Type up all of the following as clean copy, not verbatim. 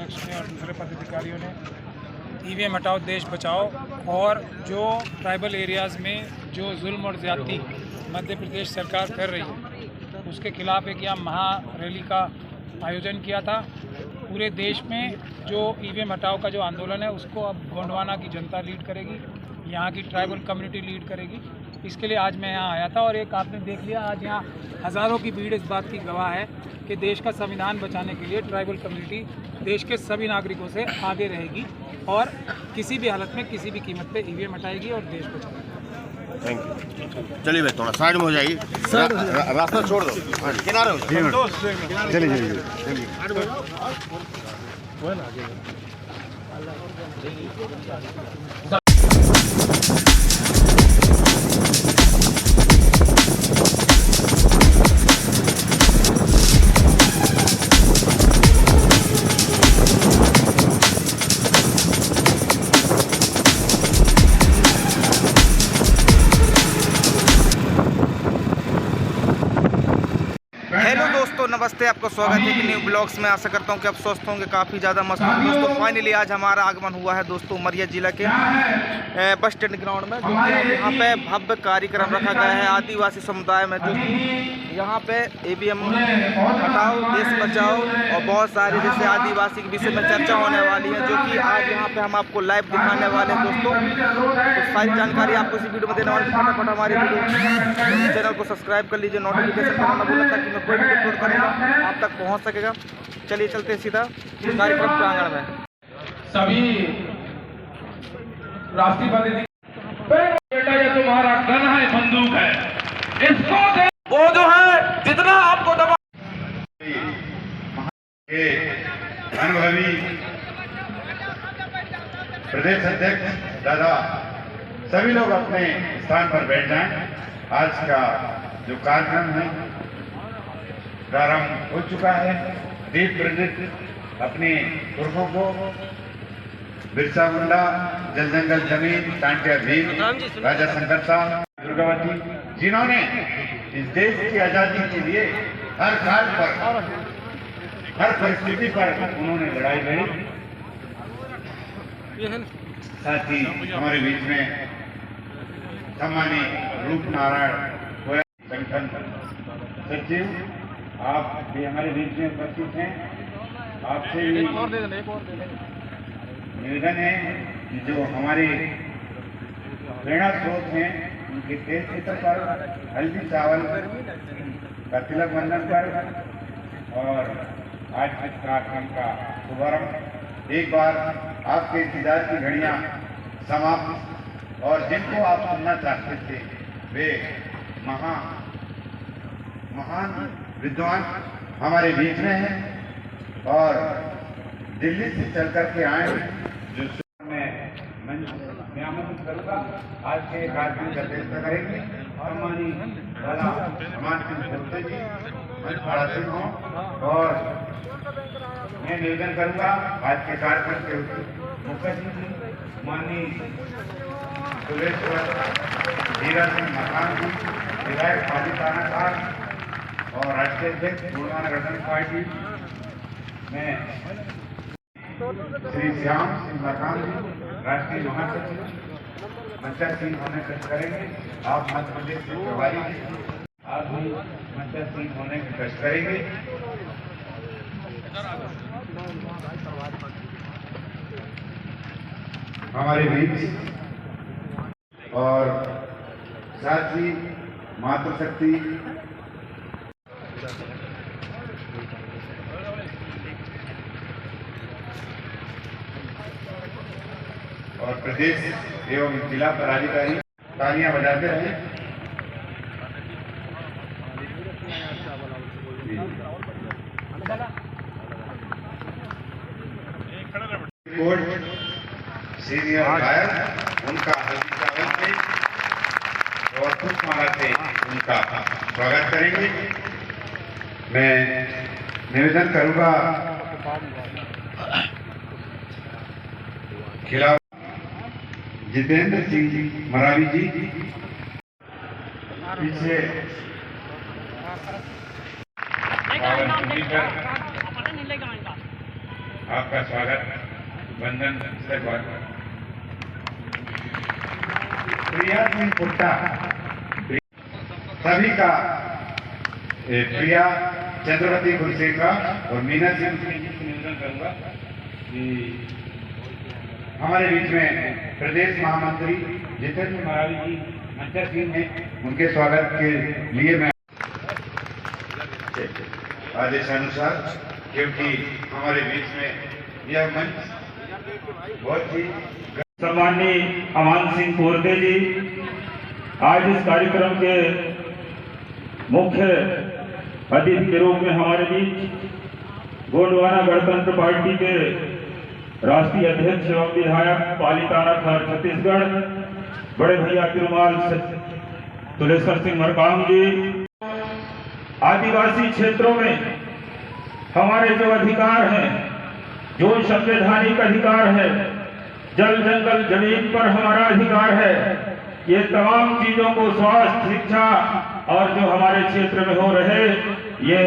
अध्यक्ष ने और दूसरे पदाधिकारियों ने ईवीएम हटाओ देश बचाओ और जो ट्राइबल एरियाज़ में जो जुल्म और ज़्यादती मध्य प्रदेश सरकार कर रही है उसके खिलाफ एक यहाँ महा रैली का आयोजन किया था। पूरे देश में जो ईवीएम हटाओ का जो आंदोलन है उसको अब गोंडवाना की जनता लीड करेगी, यहाँ की ट्राइबल कम्युनिटी लीड करेगी। इसके लिए आज मैं यहाँ आया था और एक आपने देख लिया आज यहाँ हज़ारों की भीड़ इस बात की गवाह है कि देश का संविधान बचाने के लिए ट्राइबल कम्युनिटी देश के सभी नागरिकों से आगे रहेगी और किसी भी हालत में किसी भी कीमत पे ईवीएम हटाएगी और देश बचाएगी। Thank you. चलिए भाई थोड़ा साइड में हो जाइए, रास्ता छोड़ दो, किनारे हो जाइए। चलिए हेलो दोस्तों, नमस्ते। आपको स्वागत है कि न्यू ब्लॉग्स में। आशा करता हूं कि आप स्वस्थ होंगे, काफ़ी ज़्यादा मस्त होंगे। दोस्तों फाइनली आज हमारा आगमन हुआ है दोस्तों उमरिया जिला के बस स्टैंड ग्राउंड में, जो कि यहाँ पे भव्य कार्यक्रम रखा गया है आदिवासी समुदाय में, जो कि यहाँ पे ईवीएम हटाओ देश बचाओ और बहुत सारी जैसे आदिवासी के विषय में चर्चा होने वाली है, जो कि आज यहाँ पे हम आपको लाइव दिखाने वाले हैं दोस्तों। तो सारी जानकारी आपको इसी वीडियो में देने वाले। फटाफट हमारे वीडियो चैनल को सब्सक्राइब कर लीजिए, नोटिफिकेशन करना भूलें ताकि मैं कोई वीडियो अपलोड करेगा आप तक पहुंच सकेगा। चलिए चलते सीधा कार्यक्रम प्रांगण में। सभी राष्ट्रीय बेटा ये तुम्हारा गन है, बंदूक है, इसको दे। वो जो है जितना आपको दबा अनुभवी प्रदेश अध्यक्ष दादा सभी लोग अपने स्थान पर बैठ जाएं। आज का जो कार्यक्रम है प्रारंभ हो चुका है। दीप प्रज्वलित अपने पुरखों को बिरसा मुंडा, जल जंगल जमीन, टांटिया भीम, राजा शंकरता, दुर्गावती, जिन्होंने इस देश की आजादी के लिए हर काल पर हर परिस्थिति पर उन्होंने लड़ाई लड़ी। साथ ही हमारे बीच में सम्मानी रूप नारायण संगठन सचिव, आप भी हमारे बीच में उपस्थित हैं। आपसे निवेदन है कि जो हमारे प्रेरणा स्रोत हैं उनके तेज चित्र पर हल्दी चावल का तिलक बंधन कर और आज इस कार्यक्रम का शुभारंभ। एक बार आपके इंतजार की घड़ियां समाप्त और जिनको आप सुनना चाहते थे वे महान विद्वान हमारे बीच में हैं और दिल्ली से चल करके आए हैं, जो मैं आमंत्रित करूँगा आज के कार्यक्रम का अध्यक्षता करेंगे और हमारी दादा समाज के जी मंच हों। और मैं निवेदन करूँगा आज के कार्यक्रम के मुख्य अतिथि माननीय सुरेश्वर धीरज सिंह मकान जी, विधायक पाकिस्तान खान और राष्ट्रीय अध्यक्ष गोंडवाना गणतंत्र पार्टी में श्री श्याम सिंह मकान जी, राष्ट्रीय महासचिव मंचा सिंह होने कष्ट करेंगे। आप मध्य प्रदेश के प्रभारी आप भी मंचा सिंह होने के कष्ट करेंगे। हमारे बीच और साथ ही मातृशक्ति और प्रदेश एवं जिला पदाधिकारी तालियां बजाते रहे। कोर्ट सीनियर गायक उनका हल्दी चावल से और पुष्पमाला से उनका स्वागत करेंगे। मैं निवेदन करूंगा खिलाफ जितेंद्र सिंह मरावी जी पीछे आपका स्वागत वंदन से प्रिया सिंह पुट्टा सभी का प्रिया चंद्रवती गुलसेका और मीना सिंह से निवेदन करूंगा कि हमारे बीच में प्रदेश महामंत्री जितेंद्र मरावी जी मंचा सिंह हैं, उनके स्वागत के लिए मैं आदेशानुसार, क्योंकि हमारे बीच में यह मंच बहुत ही सम्माननीय अमान सिंह कोरदे जी आज इस कार्यक्रम के मुख्य अतिथि के रूप में हमारे बीच गोंडवाना गणतंत्र पार्टी के राष्ट्रीय अध्यक्ष एवं विधायक पालिताना खैर छत्तीसगढ़ बड़े भैया तिरुमाल तुलेश्वर सिंह मरकाम जी, आदिवासी क्षेत्रों में हमारे जो अधिकार हैं, जो संवैधानिक अधिकार है, जल जंगल जमीन पर हमारा अधिकार है, ये तमाम चीजों को स्वास्थ्य, शिक्षा और जो हमारे क्षेत्र में हो रहे ये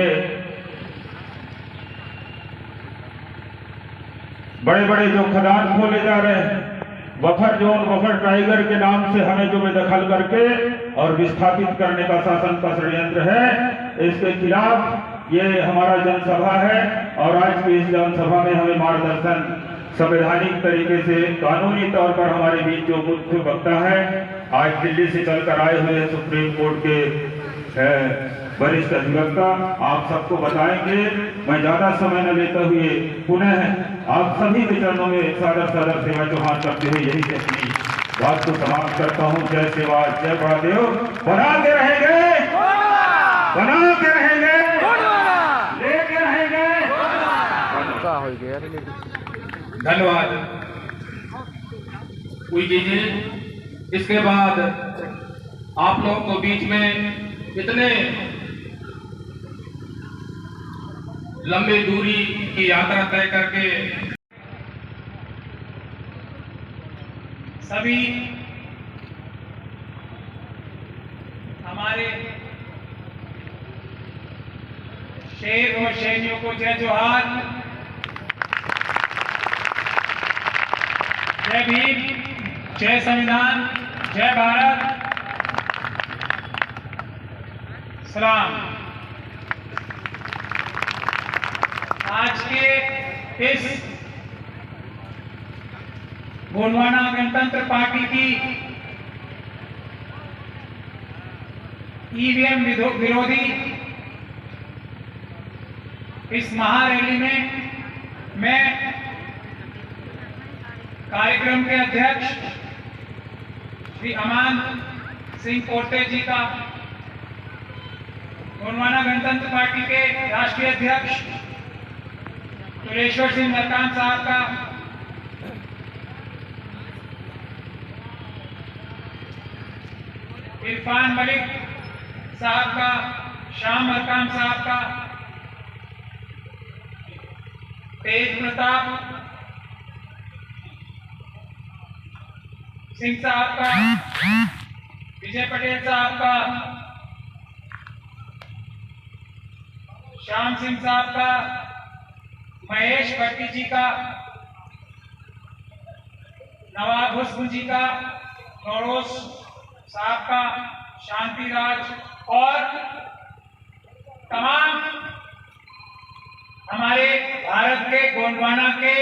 बड़े बड़े जो खदान खोले जा रहे हैं, बफर जोन, बफर टाइगर के नाम से हमें जो बेदखल करके और विस्थापित करने का शासन का षड्यंत्र है, इसके खिलाफ ये हमारा जनसभा है। और आज की इस जनसभा में हमें मार्गदर्शन संवैधानिक तरीके से कानूनी तौर पर हमारे बीच जो मुख्य वक्ता है, आज दिल्ली से चलकर आए हुए हैं सुप्रीम कोर्ट के वरिष्ठ अधिवक्ता, आप सबको बताएंगे। मैं ज्यादा समय न लेते हुए पुनः आप सभी के चरणों में सादर सादर सेवा चौहान करते हुए यही से अपनी बात को समाप्त करता हूँ। जय सेवा, जय बड़ादेव, बनाते रहेंगे, बनाते रहेंगे, लेके रहेंगे। धन्यवाद। कोई जी, इसके बाद आप लोगों को बीच में इतने लंबी दूरी की यात्रा तय करके सभी हमारे शेर और शेरियों को जय जोहार, जय भीम, जय संविधान, जय भारत, सलाम। आज के इस गोंडवाना गणतंत्र पार्टी की ईवीएम विरोधी इस महारैली में मैं कार्यक्रम के अध्यक्ष श्री अमान सिंह कोरदे जी का, गोंडवाना गणतंत्र पार्टी के राष्ट्रीय अध्यक्ष तुलेश्वर सिंह मरकाम साहब का, इरफान मलिक साहब का, श्याम मरकाम साहब का, तेज प्रताप सिंह साहब का, विजय पटेल साहब का, श्याम सिंह साहब का, महेश भट्टी जी का, नवाब हुस्न जी का, नौरोज साहब का, शांति राज और तमाम हमारे भारत के गोंडवाना के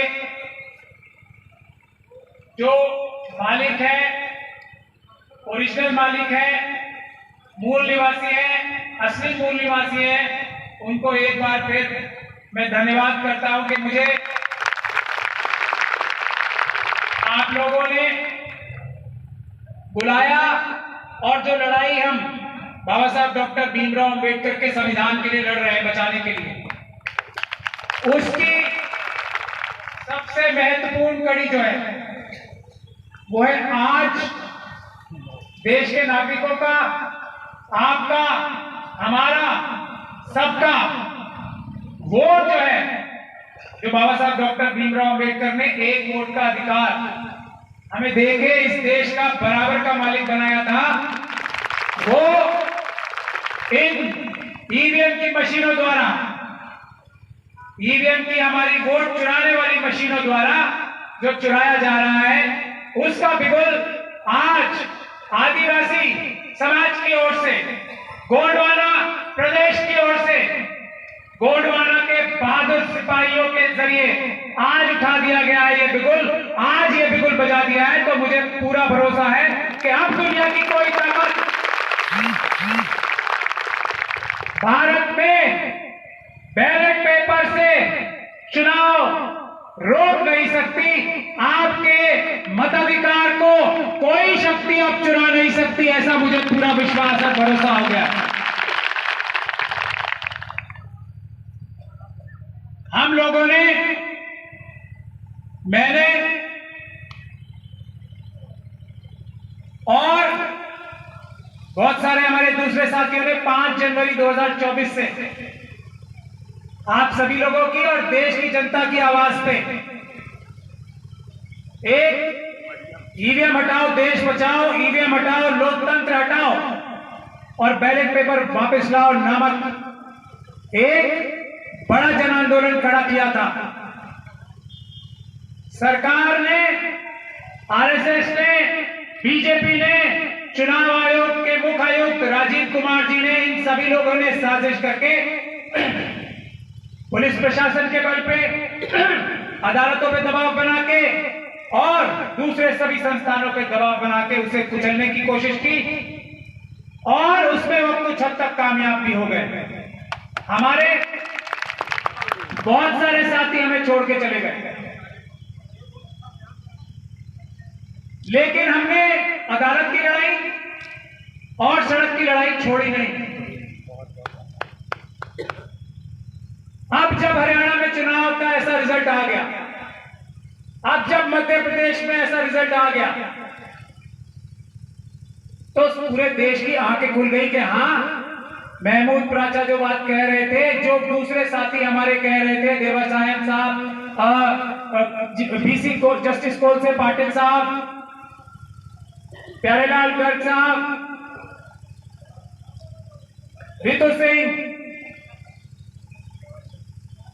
जो मालिक हैं, ओरिजिनल मालिक हैं, मूल निवासी हैं, असली मूल निवासी हैं, उनको एक बार फिर मैं धन्यवाद करता हूं कि मुझे आप लोगों ने बुलाया और जो लड़ाई हम बाबा साहब डॉक्टर भीमराव अंबेडकर के संविधान के लिए लड़ रहे हैं, बचाने के लिए, उसकी सबसे महत्वपूर्ण कड़ी जो है वो है आज देश के नागरिकों का, आपका, हमारा, सबका वोट जो है, जो बाबा साहब डॉक्टर भीमराव अंबेडकर ने एक वोट का अधिकार हमें देके इस देश का बराबर का मालिक बनाया था, वो इन ईवीएम की मशीनों द्वारा ईवीएम की हमारी वोट चुराने वाली मशीनों द्वारा जो चुराया जा रहा है, उसका बिगुल आज आदिवासी समाज की ओर से, गोंडवाना प्रदेश की ओर से, गोंडवाना के बहादुर सिपाहियों के जरिए आज उठा दिया गया है। ये बिगुल, आज ये बिगुल बजा दिया है। तो मुझे पूरा भरोसा है कि अब दुनिया की कोई ताकत भारत में बैलेट पेपर से चुनाव रोक नहीं सकती। आपके मताधिकार को कोई शक्ति अब चुरा नहीं सकती, ऐसा मुझे पूरा विश्वास और भरोसा हो गया। हम लोगों ने, मैंने और बहुत सारे हमारे दूसरे साथियों ने 5 जनवरी 2024 से आप सभी लोगों की और देश की जनता की आवाज पे एक ईवीएम हटाओ देश बचाओ, ईवीएम हटाओ लोकतंत्र हटाओ और बैलेट पेपर वापस लाओ नामक एक बड़ा जन आंदोलन खड़ा किया था। सरकार ने, आरएसएस ने, बीजेपी ने, चुनाव आयोग के मुख्य आयुक्त राजीव कुमार जी ने, इन सभी लोगों ने साजिश करके पुलिस प्रशासन के बल पे, अदालतों पे दबाव बना के और दूसरे सभी संस्थानों पे दबाव बना के उसे कुचलने की कोशिश की और उसमें वो कुछ हद तक कामयाब भी हो गए। हमारे बहुत सारे साथी हमें छोड़ के चले गए, लेकिन हमने अदालत की लड़ाई और सड़क की लड़ाई छोड़ी नहीं। अब जब हरियाणा में चुनाव का ऐसा रिजल्ट आ गया, अब जब मध्य प्रदेश में ऐसा रिजल्ट आ गया, तो पूरे देश की आंखें खुल गई कि हाँ, महमूद प्राचा जो बात कह रहे थे, जो दूसरे साथी हमारे कह रहे थे, देवासायन साहब, बीसी को जस्टिस कोल से पाटिल साहब, प्यारेलाल गर्ग साहब, रितु सिंह,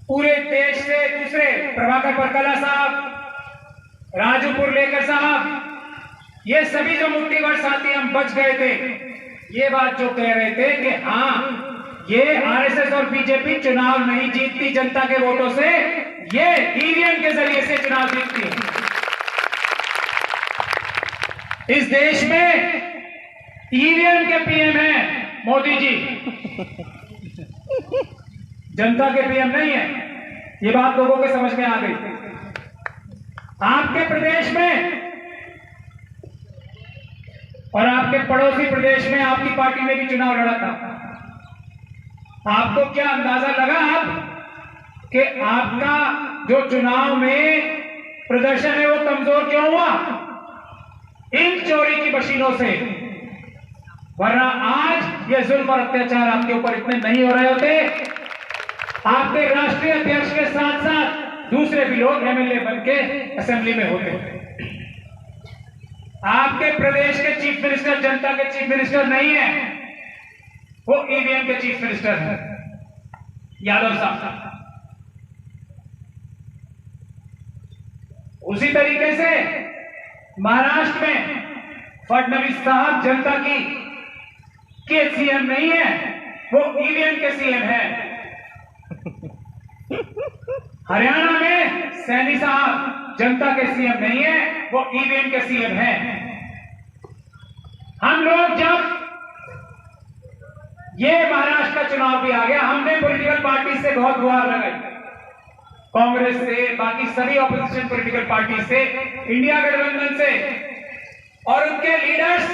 पूरे देश से दूसरे प्रभाकर परकला साहब, राजू पुरलेकर साहब, ये सभी जो मुट्ठीभर साथी हम बच गए थे, ये बात जो कह रहे थे कि हाँ, ये आरएसएस और बीजेपी चुनाव नहीं जीतती जनता के वोटों से, ये ईवीएम के जरिए से चुनाव जीतती है। इस देश में ईवीएम के पीएम हैं मोदी जी, जनता के पीएम नहीं है। ये बात लोगों के समझ में आ गई। आपके प्रदेश में और आपके पड़ोसी प्रदेश में आपकी पार्टी ने भी चुनाव लड़ा था। आपको क्या अंदाजा लगा अब कि आपका जो चुनाव में प्रदर्शन है वो कमजोर क्यों हुआ? इन चोरी की मशीनों से। वरना आज ये जुल्म और अत्याचार आपके ऊपर इतने नहीं हो रहे होते। आपके राष्ट्रीय अध्यक्ष के साथ साथ दूसरे भी लोग एमएलए बनके असेंबली में होते। आपके प्रदेश के चीफ मिनिस्टर जनता के चीफ मिनिस्टर नहीं है, वो ईवीएम के चीफ मिनिस्टर है, यादव साहब। उसी तरीके से महाराष्ट्र में फडणवीस साहब जनता के सीएम नहीं है, वो ईवीएम के सीएम है। हरियाणा में सैनी साहब जनता के सीएम नहीं है, वो ईवीएम के सीएम है। हम लोग जब ये महाराष्ट्र का चुनाव भी आ गया, हमने पॉलिटिकल पार्टी से बहुत गुहार लगाई, कांग्रेस से, बाकी सभी ऑपोजिशन पॉलिटिकल पार्टी से, इंडिया गठबंधन से, और उनके लीडर्स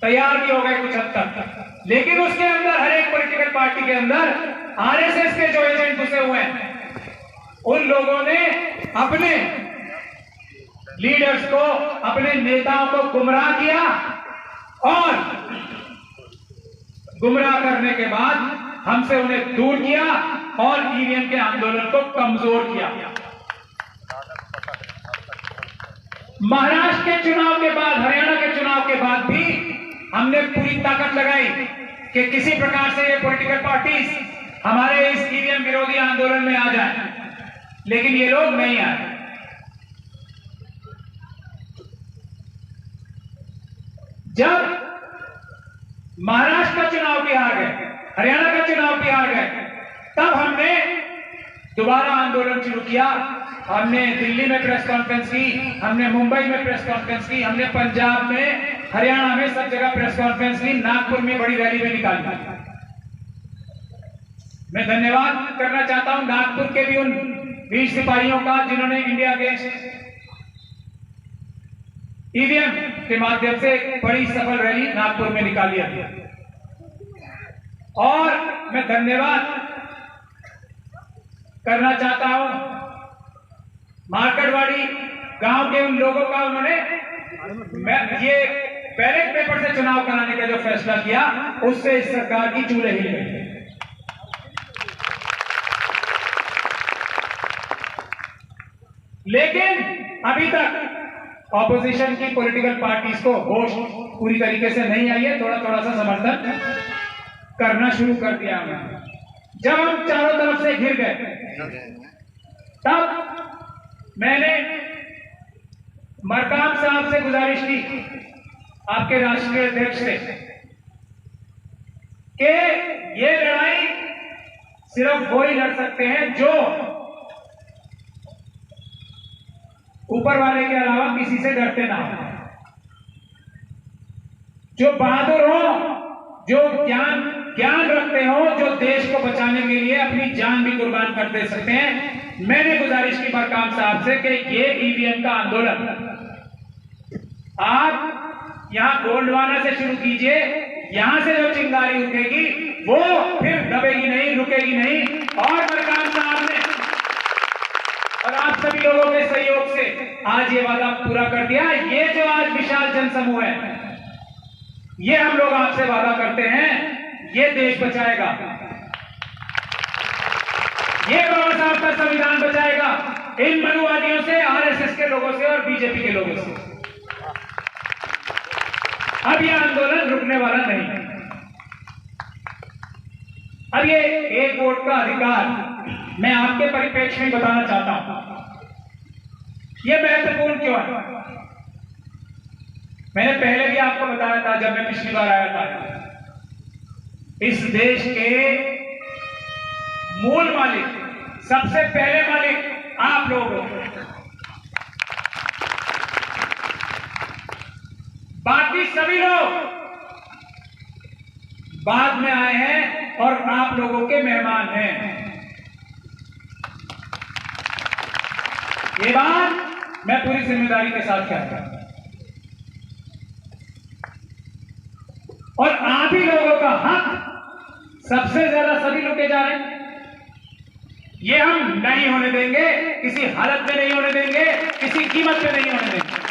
तैयार भी हो गए कुछ हद तक। लेकिन उसके अंदर, हर एक पॉलिटिकल पार्टी के अंदर आरएसएस के जो एजेंट घुसे हुए हैं, उन लोगों ने अपने लीडर्स को, अपने नेताओं को गुमराह किया और गुमराह करने के बाद हमसे उन्हें दूर किया और ईवीएम के आंदोलन को कमजोर किया। महाराष्ट्र के चुनाव के बाद, हरियाणा के चुनाव के बाद भी हमने पूरी ताकत लगाई कि किसी प्रकार से ये पॉलिटिकल पार्टीज हमारे इस ईवीएम विरोधी आंदोलन में आ जाए, लेकिन ये लोग नहीं आए। जब महाराष्ट्र का चुनाव भी हार गए, हरियाणा का चुनाव भी हार गए, तब हमने दोबारा आंदोलन शुरू किया। हमने दिल्ली में प्रेस कॉन्फ्रेंस की, हमने मुंबई में प्रेस कॉन्फ्रेंस की, हमने पंजाब में, हरियाणा में, सब जगह प्रेस कॉन्फ्रेंस की, नागपुर में बड़ी रैली में निकाली। मैं धन्यवाद करना चाहता हूं नागपुर के भी उन वीर सिपाहियों का जिन्होंने इंडिया अगेंस्ट ईवीएम के माध्यम से बड़ी सफल रैली नागपुर में निकाली है। और मैं धन्यवाद करना चाहता हूं मार्केटवाड़ी गांव के उन लोगों का, उन्होंने ये बैलेट पेपर से चुनाव कराने का जो फैसला किया, उससे इस सरकार की चूल्हे हिल गई। लेकिन अभी तक ऑपोजिशन की पॉलिटिकल पार्टीज को होश पूरी तरीके से नहीं आई है, थोड़ा थोड़ा सा समर्थन करना शुरू कर दिया हमने। जब हम चारों तरफ से घिर गए, तब मैंने मरकाम साहब से गुजारिश की, आपके राष्ट्रीय अध्यक्ष से, कि ये लड़ाई सिर्फ वो ही लड़ सकते हैं जो ऊपर वाले के अलावा किसी से डरते ना हो, जो बहादुर हो, जो ज्ञान रखते हो, जो देश को बचाने के लिए अपनी जान भी कुर्बान कर दे सकते हैं। मैंने गुजारिश की मरकाम साहब से कि ये ईवीएम का आंदोलन आप यहां गोंडवाना से शुरू कीजिए, यहां से जो चिंगारी उठेगी वो फिर दबेगी नहीं, रुकेगी नहीं। और मरकाम साहब ने और आप सभी लोगों के सहयोग से आज ये वादा पूरा कर दिया। ये जो आज विशाल जनसमूह है, ये हम लोग आपसे वादा करते हैं, ये देश बचाएगा, ये बाबा साहब का संविधान बचाएगा इन मनुवादियों से, आरएसएस के लोगों से और बीजेपी के लोगों से। अब ये आंदोलन रुकने वाला नहीं है। अब ये एक वोट का अधिकार मैं आपके परिप्रेक्ष्य में बताना चाहता हूं, यह महत्वपूर्ण क्यों है। मैंने पहले भी आपको बताया था जब मैं पिछली बार आया था, इस देश के मूल मालिक, सबसे पहले मालिक आप लोग हो। बाकी सभी लोग बाद में आए हैं और आप लोगों के मेहमान हैं। ये बात मैं पूरी जिम्मेदारी के साथ कहता हूं। और आप ही लोगों का हक सबसे ज्यादा सभी लुटे जा रहे हैं। ये हम नहीं होने देंगे, किसी हालत में नहीं होने देंगे, किसी कीमत पे नहीं होने देंगे।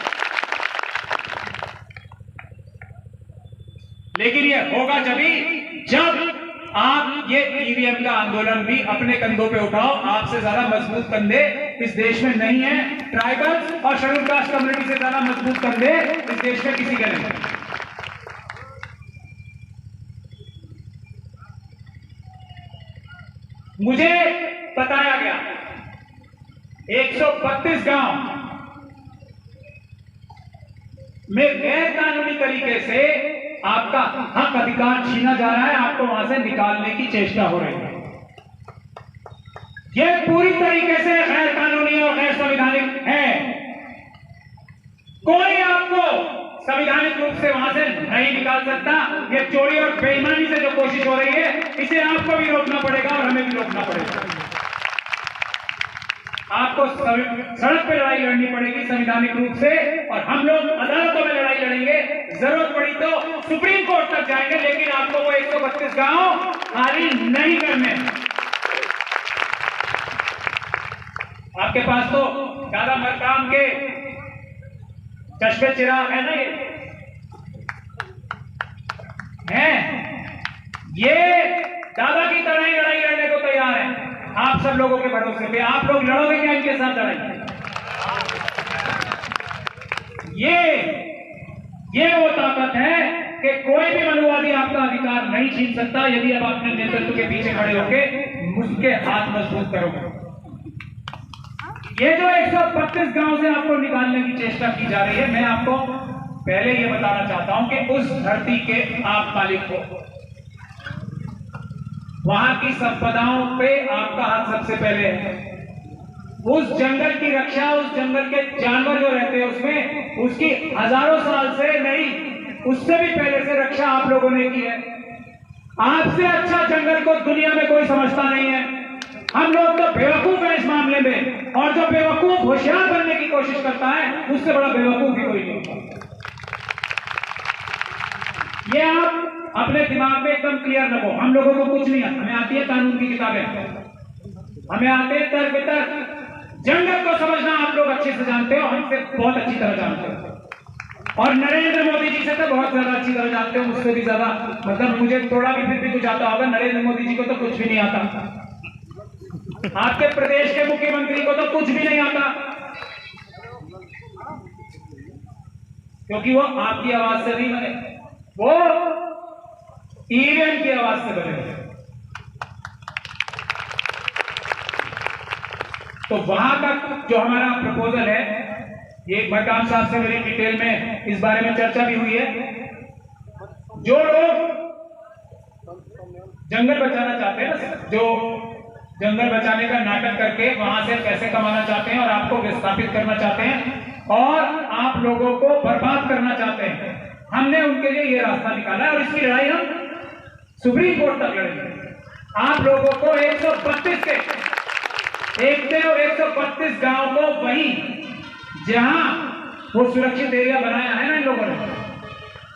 लेकिन ये होगा जब आप ये ईवीएम का आंदोलन भी अपने कंधों पे उठाओ। आपसे ज्यादा मजबूत कंधे इस देश में नहीं है। ट्राइबल्स और शेड्यूल कास्ट कम्युनिटी से ज्यादा मजबूत कंधे इस देश में किसी के नहीं। मुझे बताया गया 132 गांव में गैर कानूनी तरीके से आपका हक अधिकार छीना जा रहा है, आपको वहां से निकालने की चेष्टा हो रही है। यह पूरी तरीके से गैर कानूनी और गैर संवैधानिक है। कोई आपको संवैधानिक रूप से वहां से नहीं निकाल सकता। यह चोरी और बेईमानी से जो कोशिश हो रही है, इसे आपको भी रोकना पड़ेगा और हमें भी रोकना पड़ेगा। आपको सड़क पे लड़ाई लड़नी पड़ेगी संवैधानिक रूप से, और हम लोग अदालतों में लड़ाई लड़ेंगे। जरूरत पड़ी तो सुप्रीम कोर्ट तक जाएंगे, लेकिन आपको वो 132 गांव खाली नहीं करने। आपके पास तो दादा मरकाम के चश्मे चिराग है ना, ये दादा की तरह ही लड़ाई लड़ने को तैयार है। आप सब लोगों के भरोसे पे आप लोग लड़ोगे क्या इनके साथ लड़ाई? ये वो ताकत है कि कोई भी मनुवादी आपका अधिकार नहीं छीन सकता यदि आप अपने नेतृत्व के पीछे खड़े होकर उसके हाथ मजबूत करोगे। ये जो 132 गांव से आपको निकालने की चेष्टा की जा रही है, मैं आपको पहले ये बताना चाहता हूं कि उस धरती के आप मालिक को, वहां की संपदाओं पे आपका हाथ सबसे पहले है। उस जंगल की रक्षा, उस जंगल के जानवर जो रहते हैं उसमें, उसकी हजारों साल से नहीं, उससे भी पहले से रक्षा आप लोगों ने की है। आपसे अच्छा जंगल को दुनिया में कोई समझता नहीं है। हम लोग तो बेवकूफ हैं इस मामले में, और जो बेवकूफ होशियार बनने की कोशिश करता है उससे बड़ा बेवकूफ ही कोई नहीं। ये आप अपने दिमाग में एकदम क्लियर रखो। हम लोगों को कुछ नहीं आता, हमें आती है कानून की किताबें, हमें आते हैं तर्क वितर्क। जंगल को समझना आप लोग अच्छे से जानते हो, हमसे बहुत अच्छी तरह जानते हो, और नरेंद्र मोदी जी से तो बहुत ज्यादा अच्छी तरह जानते हो, मुझसे भी ज्यादा। मतलब मुझे थोड़ा भी फिर भी कुछ आता होगा, नरेंद्र मोदी जी को तो कुछ भी नहीं आता। आपके प्रदेश के मुख्यमंत्री को तो कुछ भी नहीं आता, क्योंकि वो आपकी आवाज से नहीं बने, वो ईवीएम की आवाज से बने। तो वहां तक जो हमारा प्रपोजल है, ये मकाम साहब से मेरी डिटेल में इस बारे में चर्चा भी हुई है। जो लोग जंगल बचाना चाहते हैं, जो जंगल बचाने का नाटक करके वहां से पैसे कमाना चाहते हैं और आपको विस्थापित करना चाहते हैं और आप लोगों को बर्बाद करना चाहते हैं, हमने उनके लिए ये रास्ता निकाला है और इसकी लड़ाई हम सुप्रीम कोर्ट तक लड़ेंगे। आप लोगों को 132 के 132 गांव को वही जहां वो सुरक्षित एरिया बनाया है ना इन लोगों ने,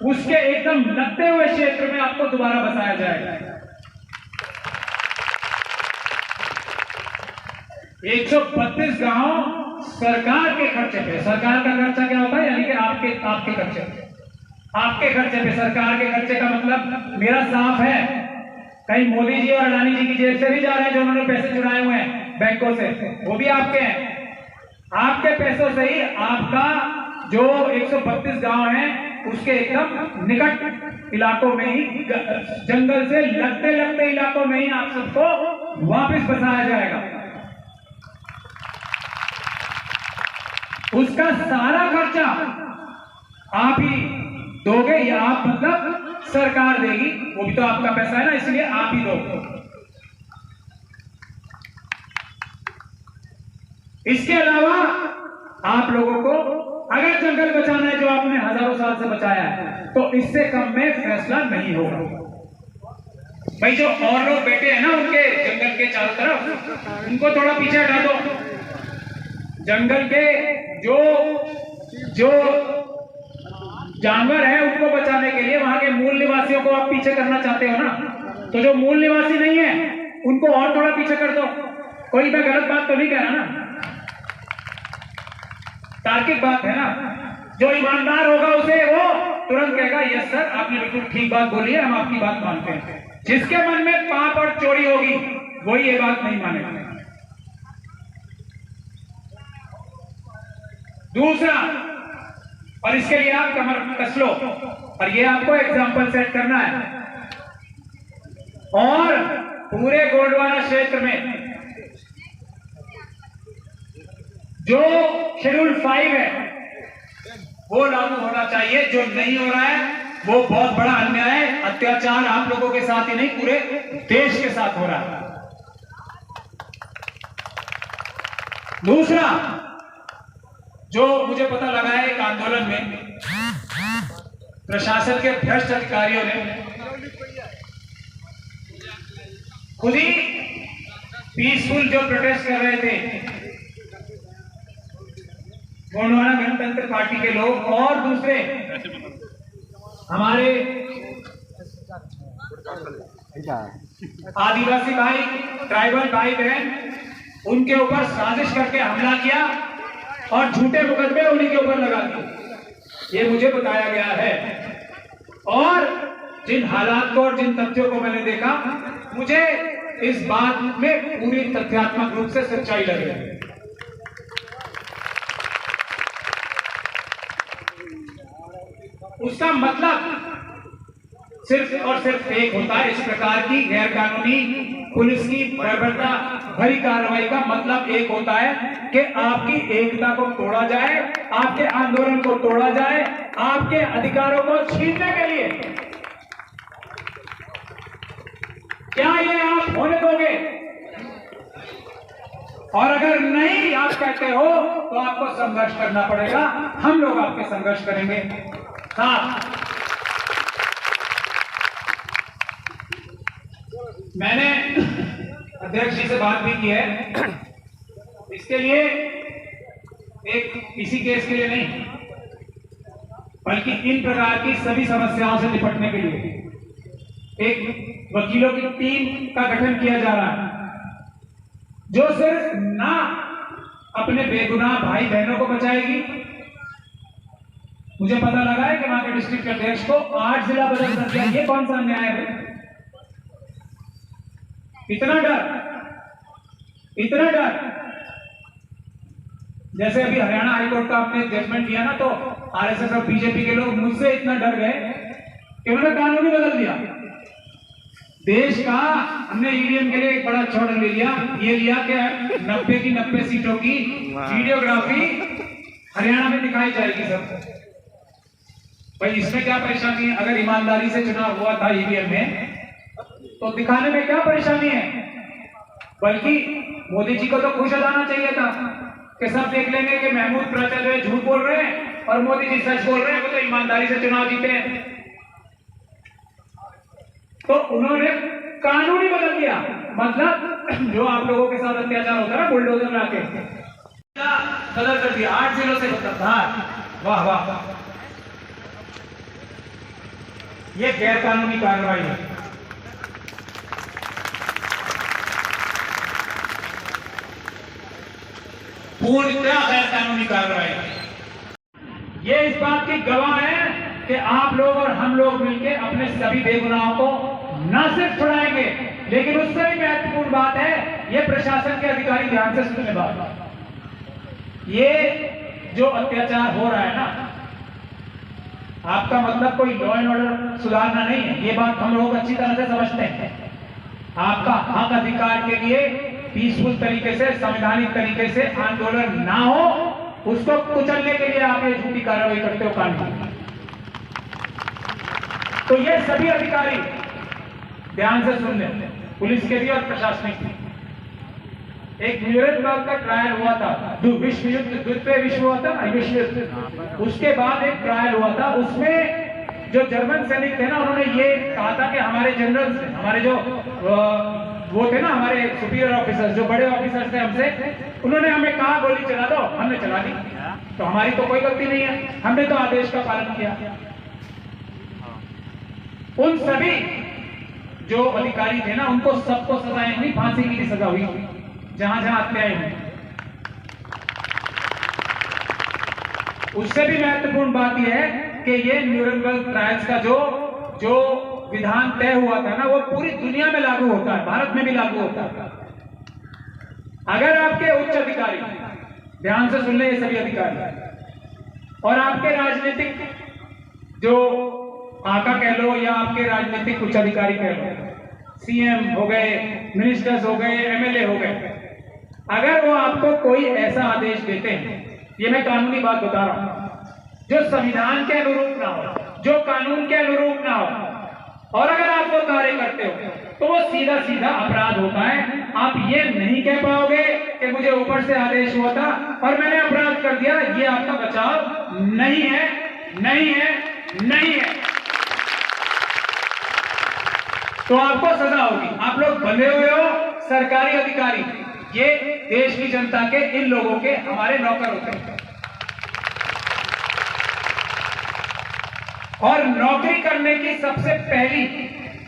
उसके एकदम लगते हुए क्षेत्र में आपको दोबारा बसाया जाएगा। 132 गांव सरकार के खर्चे पे। सरकार का खर्चा क्या होता है? यानी कि आपके खर्चे पे, आपके खर्चे पे। सरकार के खर्चे का मतलब मेरा साफ है, कहीं मोदी जी और अडानी जी की जेब से नहीं जा रहे हैं जो उन्होंने पैसे चुराए हुए हैं बैंकों से, वो भी आपके हैं। आपके पैसों से ही आपका जो 132 गांव है उसके एकदम निकट इलाकों में ही, जंगल से लगते लगते इलाकों में ही आप सबको वापस बसाया जाएगा। उसका सारा खर्चा आप ही दोगे या आप मतलब सरकार देगी, वो भी तो आपका पैसा है ना, इसलिए आप ही दोगे। इसके अलावा आप लोगों को अगर जंगल बचाना है जो आपने हजारों साल से बचाया है, तो इससे कम में फैसला नहीं होगा। भाई जो और लोग बैठे हैं ना उनके जंगल के चारों तरफ, उनको थोड़ा पीछे हटा दो। जंगल के जो जानवर है उनको बचाने के लिए वहां के मूल निवासियों को आप पीछे करना चाहते हो ना, तो जो मूल निवासी नहीं है उनको और थोड़ा पीछे कर दो। कोई मैं गलत बात तो नहीं कह रहा ना, तार्किक बात है ना। जो ईमानदार होगा उसे वो तुरंत कहेगा यस सर, आपने बिल्कुल ठीक बात बोली है, हम आपकी बात मानते हैं। जिसके मन में पाप और चोरी होगी वही ये बात नहीं मानेगा। दूसरा, और इसके लिए आप कमर कस लो, और ये आपको एग्जाम्पल सेट करना है। और पूरे गोंडवाना क्षेत्र में जो शेड्यूल 5 है वो लागू होना चाहिए। जो नहीं हो रहा है वो बहुत बड़ा अन्याय, अत्याचार आप लोगों के साथ ही नहीं पूरे देश के साथ हो रहा है। दूसरा, जो मुझे पता लगा है एक आंदोलन में प्रशासन के भ्रष्ट अधिकारियों ने खुद ही पीसफुल जो प्रोटेस्ट कर रहे थे गोंडवाना गणतंत्र पार्टी के लोग और दूसरे हमारे आदिवासी भाई, ट्राइबल भाई बहन, उनके ऊपर साजिश करके हमला किया और झूठे मुकदमे उन्हीं के ऊपर लगा दिए, ये मुझे बताया गया है। और जिन हालात को और जिन तथ्यों को मैंने देखा, मुझे इस बात में पूरी तथ्यात्मक रूप से सच्चाई लग रही है। उसका मतलब सिर्फ और सिर्फ एक होता है। इस प्रकार की गैर कानूनी पुलिस की बर्बरता भरी कार्रवाई का मतलब एक होता है कि आपकी एकता को तोड़ा जाए, आपके आंदोलन को तोड़ा जाए, आपके अधिकारों को छीनने के लिए। क्या ये आप होने दोगे? और अगर नहीं आप कहते हो तो आपको संघर्ष करना पड़ेगा। हम लोग आपके संघर्ष करेंगे। साथ मैंने अध्यक्ष जी से बात भी की है, इसके लिए एक इसी केस के लिए नहीं बल्कि इन प्रकार की सभी समस्याओं से निपटने के लिए एक वकीलों की टीम का गठन किया जा रहा है, जो सिर्फ ना अपने बेगुनाह भाई बहनों को बचाएगी। मुझे पता लगा है कि वहां के डिस्ट्रिक्ट अध्यक्ष को 8 जिला बदल कर दिया। ये कौन सा न्याय है? इतना डर, इतना डर। जैसे अभी हरियाणा हाईकोर्ट का आपने जजमेंट दिया ना, तो आरएसएस और बीजेपी के लोग मुझसे इतना डर गए कि उन्होंने कानून ही बदल दिया। देश का हमने ईवीएम के लिए एक बड़ा छोड़ ले लिया, ये लिया कि 90 की 90 सीटों की वीडियोग्राफी हरियाणा में दिखाई जाएगी सबको। भाई इसमें क्या परेशानी है? अगर ईमानदारी से चुनाव हुआ था ईवीएम में तो दिखाने में क्या परेशानी है? बल्कि मोदी जी को तो खुश हो जाना चाहिए था कि सब देख लेंगे कि महमूद प्रजा जो है झूठ बोल रहे हैं और मोदी जी सच बोल रहे हैं, वो तो ईमानदारी से चुनाव जीते हैं। तो उन्होंने कानून ही बदल दिया। मतलब जो आप लोगों के साथ अत्याचार होता है ना, बुलडोजर में आके बदल कर दिया। 8 जिलों से धार। वाह वाह, ये गैर कानूनी कार्रवाई है। पूर्णतः गैर कानूनी कार्रवाई। ये इस बात की गवाह है कि आप लोग और हम लोग मिलकर अपने सभी बेगुनाहों को न सिर्फ छुड़ाएंगे, लेकिन उससे भी महत्वपूर्ण बात है, ये प्रशासन के अधिकारी ध्यान से सुनने बात, ये जो अत्याचार हो रहा है ना, आपका मतलब कोई लॉ एंड ऑर्डर सुधारना नहीं है। ये बात हम लोग अच्छी तरह से समझते हैं। आपका हक अधिकार के लिए पीसफुल तरीके से, संवैधानिक तरीके से आंदोलन ना हो, उसको कुचलने के लिए आप ये झूठी कार्रवाई करते हो कानून। तो ये सभी अधिकारी ध्यान से सुन लें, पुलिस के भी और प्रशासनिक भी। एक न्यूरेमबर्ग का ट्रायल हुआ था, विश्व युद्ध, द्वितीय विश्व हुआ था, विश्व युद्ध, उसके बाद एक ट्रायल हुआ था। उसमें जो जर्मन सैनिक थे ना, उन्होंने ये कहा था कि हमारे जनरल्स, हमारे जो वो थे ना, हमारे सुपीरियर ऑफिसर्स, जो बड़े ऑफिसर्स थे हमसे, उन्होंने हमें कहा गोली चला दो, हमने चला दी। तो हमारी तो कोई गलती नहीं है, हमने तो आदेश का पालन किया। उन सभी जो अधिकारी थे ना, उनको सबको सजाएं नहीं, फांसी की भी सजा हुई जहां जहां हत्याएं हुई। उससे भी महत्वपूर्ण बात यह है कि ये न्यूरेमबर्ग ट्रायल्स का जो विधान तय हुआ था ना, वो पूरी दुनिया में लागू होता है, भारत में भी लागू होता है। अगर आपके उच्च अधिकारी, ध्यान से सुन ले ये सभी अधिकारी, और आपके राजनीतिक जो आका कह लो या आपके राजनीतिक उच्च अधिकारी कह लो, सीएम हो गए, मिनिस्टर्स हो गए, एमएलए हो गए, अगर वो आपको कोई ऐसा आदेश देते हैं, ये मैं कानूनी बात बता रहा हूं, जो संविधान के अनुरूप ना हो, जो कानून के अनुरूप ना हो, और अगर आप वो कार्य करते हो तो वो सीधा सीधा अपराध होता है। आप ये नहीं कह पाओगे कि मुझे ऊपर से आदेश हुआ था और मैंने अपराध कर दिया। ये आपका बचाव नहीं है, नहीं है, नहीं है। तो आपको सजा होगी। आप लोग बंधे हुए हो सरकारी अधिकारी, ये देश की जनता के, इन लोगों के हमारे नौकर होते हैं। और नौकरी करने की सबसे पहली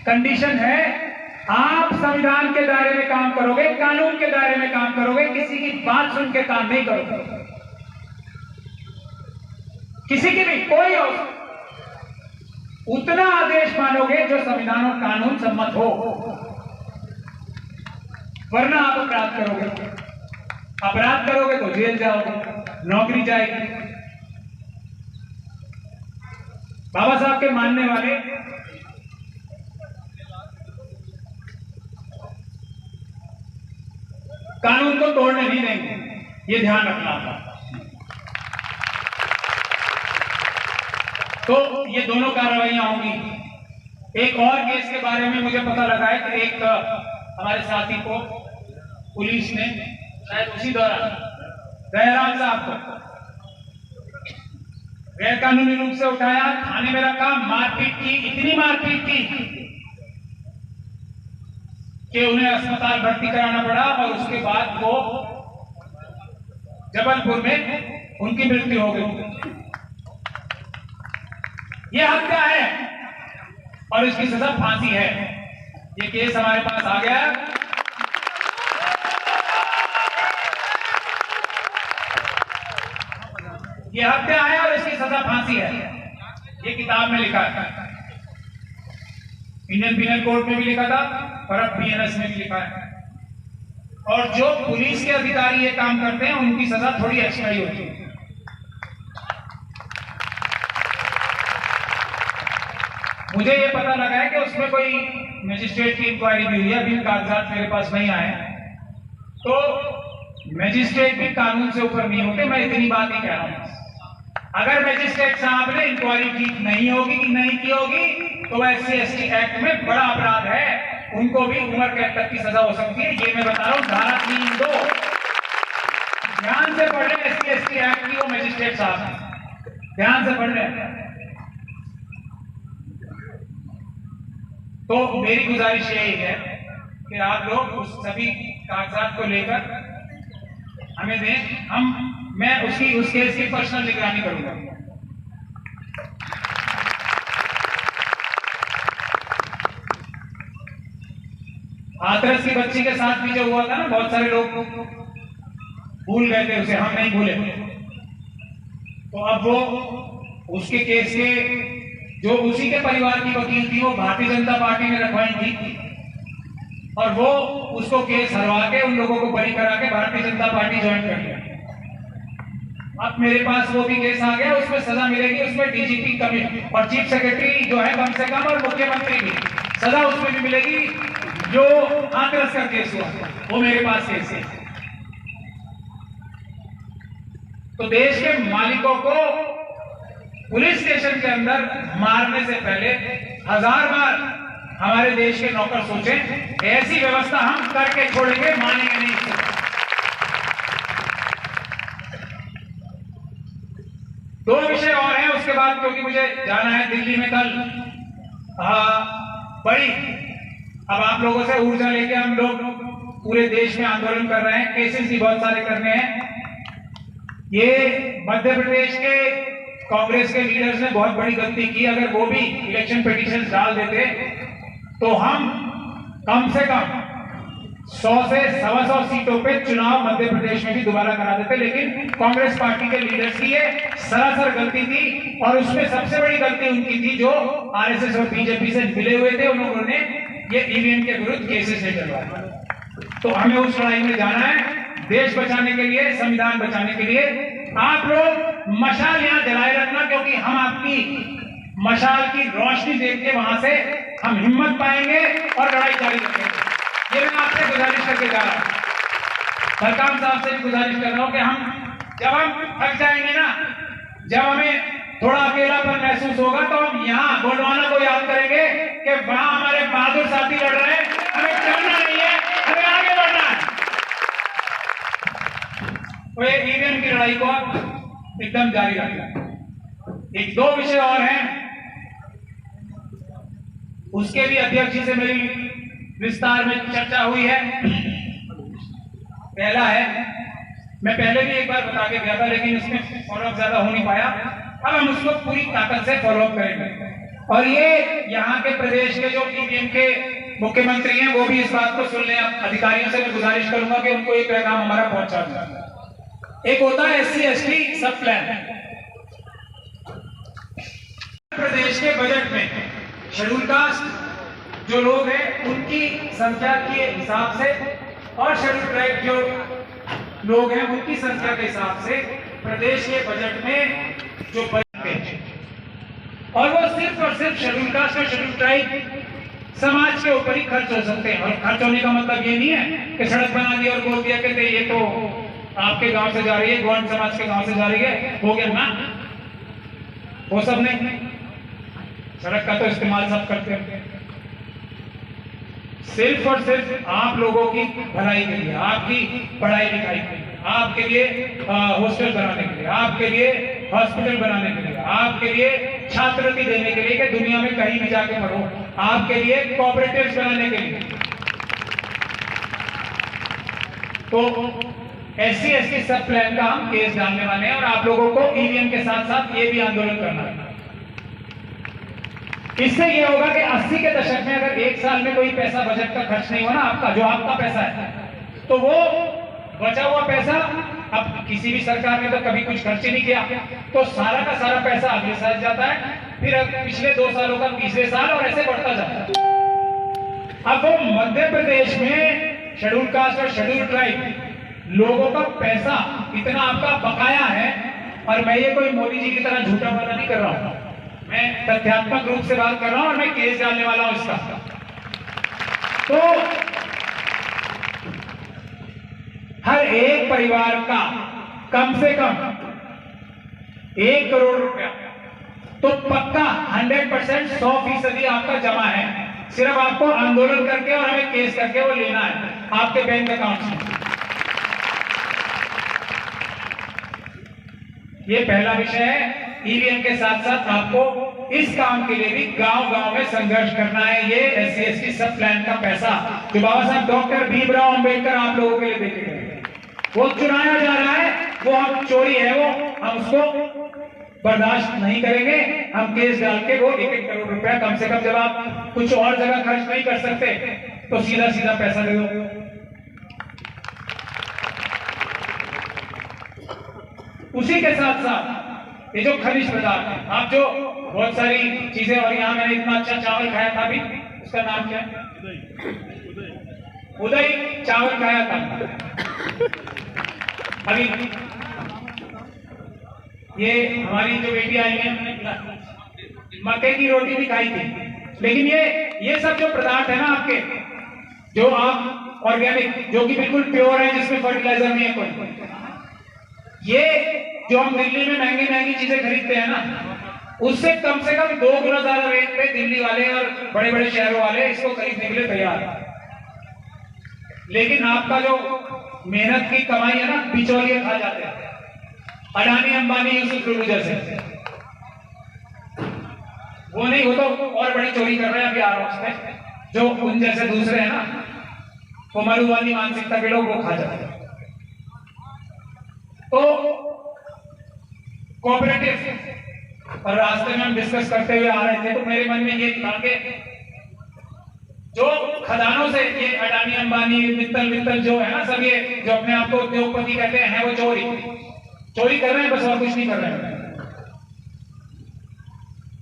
कंडीशन है, आप संविधान के दायरे में काम करोगे, कानून के दायरे में काम करोगे, किसी की बात सुन के काम नहीं करोगे, किसी की भी कोई हो, उतना आदेश मानोगे जो संविधान और कानून सम्मत हो, वरना आप अपराध करोगे। अपराध करोगे तो जेल जाओगे, नौकरी जाएगी। बाबा साहब के मानने वाले कानून को तोड़ने नहीं देंगे, ये ध्यान रखना होगा। तो ये दोनों कार्रवाइयां होंगी। एक और केस के बारे में मुझे पता लगा है कि एक हमारे साथी को पुलिस ने शायद उसी दौरान दयाराम साहब को गैर कानूनी रूप से उठाया, थाने में रखा, मारपीट की, इतनी मारपीट की कि उन्हें अस्पताल भर्ती कराना पड़ा और उसके बाद वो जबलपुर में उनकी मृत्यु हो गई। ये हत्या है और इसकी सजा फांसी है। ये केस हमारे पास आ गया। ये हत्या है और इसकी सजा फांसी है। ये किताब में लिखा है, इंडियन पीनल कोड में भी लिखा था और अब बीएनएस में भी लिखा है। और जो पुलिस के अधिकारी ये काम करते हैं उनकी सजा थोड़ी एक्स्ट्रा ही होती है। मुझे ये पता लगा है कि उसमें कोई मजिस्ट्रेट की इंक्वायरी भी हुई है, अभी कागजात मेरे पास नहीं आए। तो मजिस्ट्रेट भी कानून से ऊपर नहीं होते, मैं इतनी बात ही कह रहा हूं। अगर मजिस्ट्रेट साहब ने इंक्वायरी की नहीं होगी कि नहीं की होगी तो SC/ST एक्ट में बड़ा अपराध है, उनको भी उम्र कैद तक की सजा हो सकती है। ये मैं बता रहा हूं, धारा 3(2) ध्यान से पढ़ रहे SC/ST एक्ट की, वो मजिस्ट्रेट साहब ध्यान से पढ़ रहे। तो मेरी गुजारिश यही है कि आप लोग उस सभी कागजात को लेकर हमें दें, मैं उस केस की पर्सनल निगरानी करूंगा। हाथरस की बच्ची के साथ भी जो हुआ था ना, बहुत सारे लोग भूल गए थे उसे, हम नहीं भूले। तो अब वो उसके केस के जो उसी के परिवार की वकील थी वो भारतीय जनता पार्टी ने रखवाई थी और वो उसको केस हरवा के उन लोगों को बरी करा के भारतीय जनता पार्टी ज्वाइन कर लिया। अब मेरे पास वो भी केस आ गया, उसमें सजा मिलेगी। उसमें डीजीपी और चीफ सेक्रेटरी जो है कम से कम, और मुख्यमंत्री की सजा उसमें भी मिलेगी। जो हाथरस का केस हुआ वो मेरे पास केस है। तो देश के मालिकों को पुलिस स्टेशन के अंदर मारने से पहले 1000 बार हमारे देश के नौकर सोचें, ऐसी व्यवस्था हम करके छोड़ेंगे, मानेंगे नहीं। दो विषय और हैं उसके बाद, क्योंकि मुझे जाना है दिल्ली में कल बड़ी। अब आप लोगों से ऊर्जा लेके हम लोग पूरे देश में आंदोलन कर रहे हैं, केसेस भी बहुत सारे करने हैं। ये मध्य प्रदेश के कांग्रेस के लीडर्स ने बहुत बड़ी गलती की। अगर वो भी इलेक्शन पिटीशन डाल देते तो हम कम से कम 100 से 125 सीटों पे चुनाव मध्य प्रदेश में भी दोबारा करा देते। लेकिन कांग्रेस पार्टी के लीडर्स की ये सरासर गलती थी और उसमें सबसे बड़ी गलती उनकी थी जो आरएसएस और बीजेपी से मिले हुए थे। उन्होंने ये ईवीएम के विरुद्ध केसेस नहीं करवाए। तो हमें उस लड़ाई में जाना है, देश बचाने के लिए, संविधान बचाने के लिए। आप लोग मशाल यहां जलाए रखना, क्योंकि हम आपकी मशाल की रोशनी देख के वहां से हम हिम्मत पाएंगे और लड़ाई जारी रखेंगे। ये मैं आपसे गुजारिश करके जा रहा हूं। सरकार साहब से भी गुजारिश कर रहा हूं कि जब हम थक जाएंगे ना, जब हमें थोड़ा अकेलापन महसूस होगा, तो हम यहाँ गोंडवाना को याद करेंगे कि वहां हमारे बहादुर साथी लड़ रहे हैं। हमें चलना नहीं है, हमें आगे बढ़ना है। तो ये ईवीएम की लड़ाई को आप एकदम जारी रखना। एक दो विषय और हैं, उसके भी अध्यक्ष जी से मेरी विस्तार में चर्चा हुई है। पहला है, मैं पहले भी एक बार बता के गया था, लेकिन उसमें फॉलोअप ज्यादा हो नहीं पाया। अब हम उसको पूरी ताकत से फॉलोअप करेंगे। और ये यहाँ के प्रदेश के जो ईवीएम के मुख्यमंत्री हैं वो भी इस बात को सुन लें। अधिकारियों से मैं गुजारिश करूंगा कि उनको एक पैगाम हमारा पहुंचा दें। एक होता है SC/ST सब प्लान। प्रदेश के बजट में शेड्यूल कास्ट जो लोग हैं उनकी संख्या के हिसाब से और शेड्यूल ट्राइब जो लोग हैं उनकी संख्या के हिसाब से प्रदेश के बजट में जो बजट है, और वो सिर्फ और सिर्फ शेड्यूल कास्ट और शेड्यूल ट्राइब समाज के ऊपर ही खर्च हो सकते हैं। और खर्च होने का मतलब ये नहीं है कि सड़क बना दी और बोल दिया कि ये तो आपके गांव से जा रही है, गोंड समाज के गांव से जा रही है, हो गया ना। वो सब नहीं, सड़क का तो इस्तेमाल सब करते हैं। सिर्फ और सिर्फ आप लोगों की भलाई के लिए, आपकी पढ़ाई लिखाई के लिए, आपके लिए हॉस्टल बनाने के लिए, आपके लिए हॉस्पिटल बनाने के लिए, आपके लिए छात्रवृत्ति देने के लिए कि दुनिया में कहीं भी जाके पढ़ो, आपके लिए कोऑपरेटिव्स बनाने के लिए। तो SC/ST सब प्लान का हम केस डालने वाले हैं और आप लोगों को ईवीएम के साथ साथ ये भी आंदोलन करना है। इससे ये होगा कि 80 के दशक में अगर एक साल में कोई पैसा बजट का खर्च नहीं हुआ ना आपका, जो आपका पैसा है, तो वो बचा हुआ पैसा, अब किसी भी सरकार ने तो कभी कुछ खर्च ही नहीं किया, तो सारा का सारा पैसा अगले साल जाता है, फिर अब पिछले 2 सालों का तीसरे साल, और ऐसे बढ़ता जाता है। अब वो मध्य प्रदेश में शेड्यूल कास्ट और शेड्यूल ट्राइब लोगों का पैसा इतना आपका बकाया है, और मैं ये कोई मोदी जी की तरह झूठा वादा नहीं कर रहा हूं, मैं तथ्यात्मक रूप से बात कर रहा हूं और मैं केस डालने वाला हूं इसका। तो हर एक परिवार का कम से कम 1 करोड़ रुपया तो पक्का 100% 100% आपका जमा है। सिर्फ आपको आंदोलन करके और हमें केस करके वो लेना है आपके बैंक अकाउंट में। ये पहला विषय है। ईवीएम के साथ साथ आपको इस काम के लिए भी गांव-गांव में संघर्ष करना है। ये SC/ST सब प्लान का पैसा जो बाबा साहब डॉक्टर भीमराव अंबेडकर आप लोगों के लिए देके गए, वो चुराया जा रहा है, वो हम चोरी है, वो हम उसको बर्दाश्त नहीं करेंगे। हम केस डाल के वो 1-1 करोड़ रुपया कम से कम, जब आप कुछ और जगह खर्च नहीं कर सकते तो सीधा सीधा पैसा दे दो। उसी के साथ साथ ये जो खनिज पदार्थ है, आप जो बहुत सारी चीजें, और यहाँ मैंने इतना अच्छा चावल खाया था अभी, उसका नाम क्या है, उदय चावल खाया था अभी। ये हमारी जो बेटी आई है मक्के की रोटी भी खाई थी। लेकिन ये सब जो पदार्थ है ना आपके, जो आप ऑर्गेनिक, जो कि बिल्कुल प्योर है, जिसमें फर्टिलाइजर नहीं है कोई, ये जो हम दिल्ली में महंगी महंगी चीजें खरीदते हैं ना, उससे कम से कम 2 गुना ज्यादा रेट पे दिल्ली वाले और बड़े बड़े शहरों वाले इसको खरीदने के लिए तैयार है। लेकिन आपका जो मेहनत की कमाई है ना, बिचौलिए खा जाते हैं, अडानी अंबानी यूसुफ लुलू जैसे। वो नहीं हो तो और बड़ी चोरी कर रहे हैं अभी आरोप में, जो उन जैसे दूसरे हैं ना, वो मरुवादी मानसिकता के लोग, वो खा जाते हैं। तो कोऑपरेटिव, और रास्ते में हम डिस्कस करते हुए आ रहे थे तो मेरे मन में ये था कि जो खदानों से ये अडानी अंबानी मित्तल जो है ना, सब ये जो अपने आप को उद्योगपति कहते हैं, वो चोरी कर रहे हैं, बस और कुछ नहीं कर रहे हैं।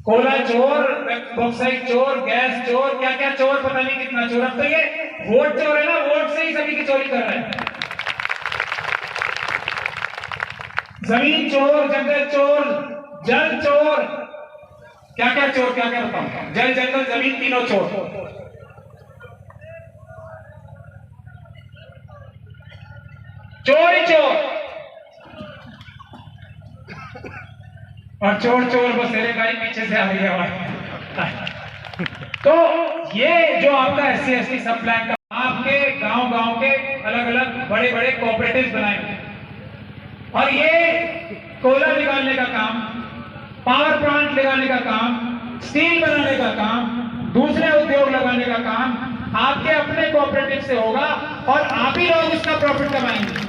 कोला चोर, बॉक्साइट चोर, गैस चोर, क्या क्या चोर, पता नहीं कितना चोर। अब तो ये वोट चोर है ना, वोट से ही सभी की चोरी कर रहे हैं। जमीन चोर, जंगल चोर, जल चोर, क्या क्या चोर, क्या क्या बताऊं, जल जंगल जमीन तीनों चोर। चोर ही चोर, और चोर चोर बसेरे गाड़ी पीछे से आ रही है। तो ये जो आपका SC/ST सब प्लान का, आपके गांव गांव के अलग अलग बड़े बड़े कोऑपरेटिव्स बनाएंगे, और ये कोयला निकालने का काम, पावर प्लांट लगाने का काम, स्टील बनाने का काम, दूसरे उद्योग लगाने का काम आपके अपने कोऑपरेटिव से होगा, और आप ही लोग उसका प्रॉफिट कमाएंगे।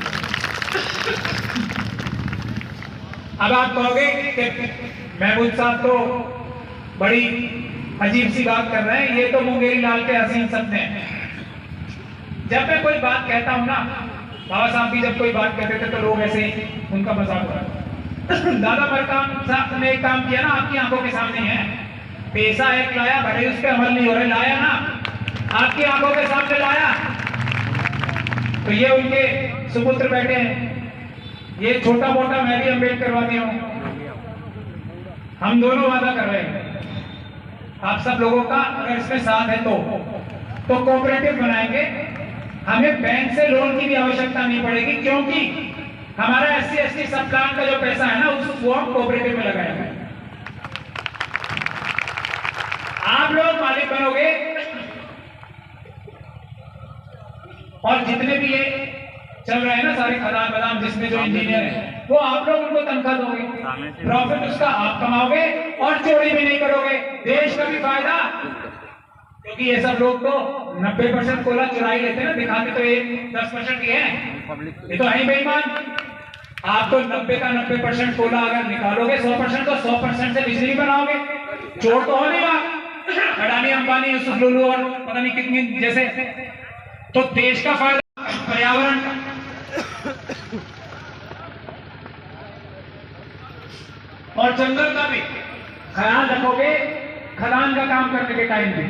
अब आप कहोगे कि महमूद साहब तो बड़ी अजीब सी बात कर रहे हैं, ये तो मुंगेरी लाल के हसीन सपने हैं। जब मैं कोई बात कहता हूं ना, बाबा साहब भी जब कोई बात कहते थे तो लोग ऐसे ही उनका मजाक उड़ाते। दादा मरकाम साहब ने एक काम किया ना, आपकी आंखों के सामने है, पैसा एक लाया, भले उस पर अमल नहीं हो रहा, लाया ना, आपकी आंखों के सामने लाया, तो ये उनके सुपुत्र बैठे हैं। ये छोटा मोटा मैं भी अम्बेडकरवादी हूं, हम दोनों वादा कर रहे हैं आप सब लोगों का अगर इसमें साथ है तो कोऑपरेटिव बनाएंगे। हमें बैंक से लोन की भी आवश्यकता नहीं पड़ेगी, क्योंकि हमारा SC/ST सब प्लान का जो पैसा है ना वो हम कोऑपरेटिव में लगाएंगे। आप लोग मालिक बनोगे और जितने भी ये चल रहे हैं ना सारे खदान बदाम जिसमें जो इंजीनियर है वो आप लोग उनको तनख्वाह दोगे, प्रॉफिट उसका आप कमाओगे और चोरी भी नहीं करोगे, देश का भी फायदा। क्योंकि ये सब लोग तो 90% कोला चुराई लेते हैं ना, दिखाते तो ये 10% ही है, ये तो है ही बेईमान। आप तो 90 का 90% कोला अगर निकालोगे 100% तो 100% से बिजली बनाओगे। चोर तो हो नहीं आप, अडानी अंबानी यूसुफ लुलू और पता नहीं कितनी जैसे। तो देश का फायदा, पर्यावरण का। और जंगल का भी ख्याल रखोगे खदान का काम करने के टाइम पे।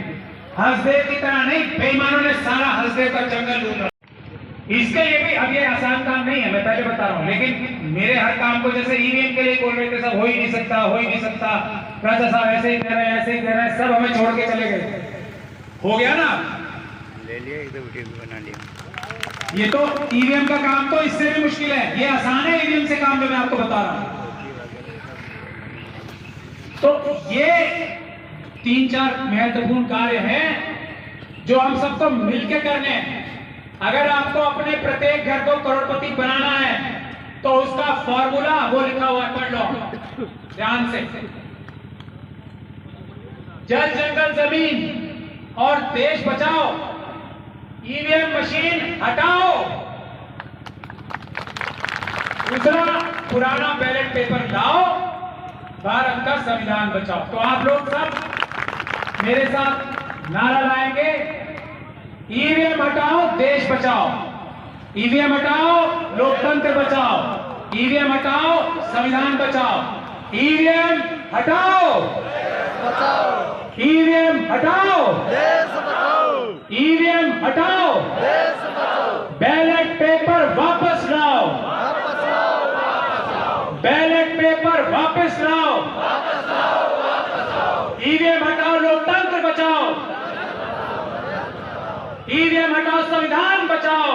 हसदेव की तरह नहीं, बेईमानों ने सारा हसदेव का जंगल लूट रहा। इसके लिए भी अब ये आसान काम नहीं है, मैं पहले बता रहा हूं, लेकिन मेरे हर काम को जैसे ईवीएम के लिए बोल रहे थे सब हो ही नहीं सकता, हो ही नहीं सकता, राजा साहब ऐसे ही कह रहे हैं, ऐसे ही कह रहे हैं, सब हमें छोड़ के चले गए। हो गया ना, ले लिया, एकदम वीडियो बना लिया। ये तो ईवीएम का काम तो इससे भी मुश्किल है, ये आसान है ईवीएम से काम जो मैं आपको बता रहा हूं। तो ये 3-4 महत्वपूर्ण कार्य हैं जो हम सबको मिलकर करने हैं। अगर आपको अपने प्रत्येक घर को करोड़पति बनाना है तो उसका फॉर्मूला वो लिखा हुआ है, पढ़ लो ध्यान से। जल जंगल जमीन और देश बचाओ, ईवीएम मशीन हटाओ, दूसरा पुराना बैलेट पेपर लाओ, भारत का संविधान बचाओ। तो आप लोग सब मेरे साथ नारा लाएंगे, ईवीएम हटाओ देश बचाओ, ईवीएम हटाओ लोकतंत्र बचाओ, ईवीएम हटाओ संविधान बचाओ, ईवीएम हटाओ, ईवीएम हटाओ, ईवीएम हटाओ, बैलेट पेपर वापस लाओ, बैलेट पेपर वापस लाओ, ईवीएम हटाओ लोकतंत्र बचाओ, ईवीएम हटाओ संविधान बचाओ,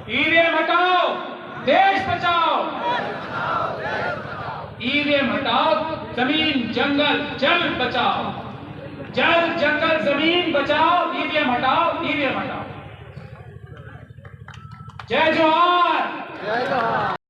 ईवीएम हटाओ देश बचाओ, ईवीएम हटाओ जमीन जंगल जल बचाओ, जल जंगल जमीन बचाओ, ईवीएम हटाओ, ईवीएम हटाओ। जय जोहार।